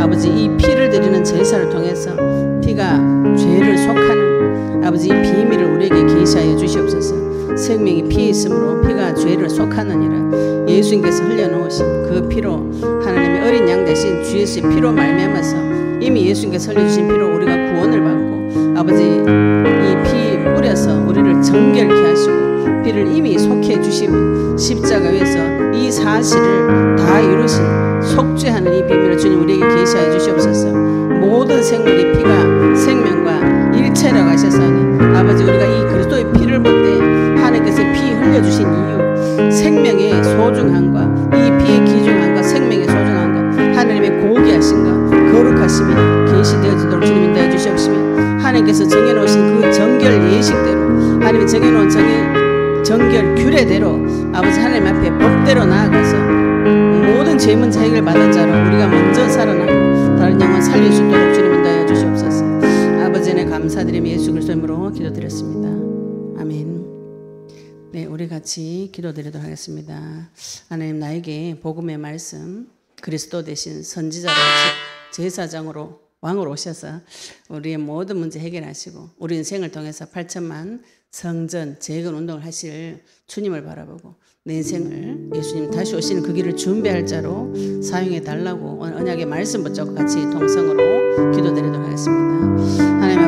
아버지 이 피를 드리는 제사를 통해서 피가 죄를 속하는 아버지 이 비밀을 우리에게 계시하여 주시옵소서. 생명이 피에 있으므로 피가 죄를 속하느니라. 예수님께서 흘려놓으신 그 피로, 하나님의 어린 양 대신 주 예수의 피로 말미암아서 이미 예수님께서 흘려주신 피로 우리가 구원을 받고, 아버지 이 피 뿌려서 우리를 정결케 하시고 피를 이미 속해 주시면 십자가 위에서 이 사실을 다 이루신 속죄하는 이 비밀을 주님 우리에게 계시하여 주시옵소서. 모든 생물이 피가 생명과 일체라고 하셨사오니, 아버지 우리가 이 그리스도의 피를 볼 때 하나님께서 피 흘려주신 이유, 생명의 소중함과 이 피의 귀중함과 생명의 소중함과 하나님의 고귀하심과 거룩하심이 계시되어지도록 주님 인도해 주시옵시며, 하나님께서 정해놓으신 그 정결 예식대로, 하나님이 정해놓은 정결 규례대로 아버지 하나님 앞에 법대로 나아가서 모든 죄문 자익을 받은 자로 우리가 먼저 살아나고 다른 영혼 살릴 수 있도록 주님 인도하여 주시옵소서. 아버지의 감사드리며 예수 그리스도 이름으로 기도드렸습니다. 아멘. 네, 우리 같이 기도드리도록 하겠습니다. 하나님, 나에게 복음의 말씀, 그리스도 대신 선지자로 제사장으로 왕으로 오셔서 우리의 모든 문제 해결하시고 우리 인생을 통해서 8천만 성전 재건 운동을 하실 주님을 바라보고 내 인생을 예수님 다시 오시는 그 길을 준비할 자로 사용해 달라고 오늘 언약의 말씀 붙잡고 같이 동성으로 기도드리도록 하겠습니다. 하나님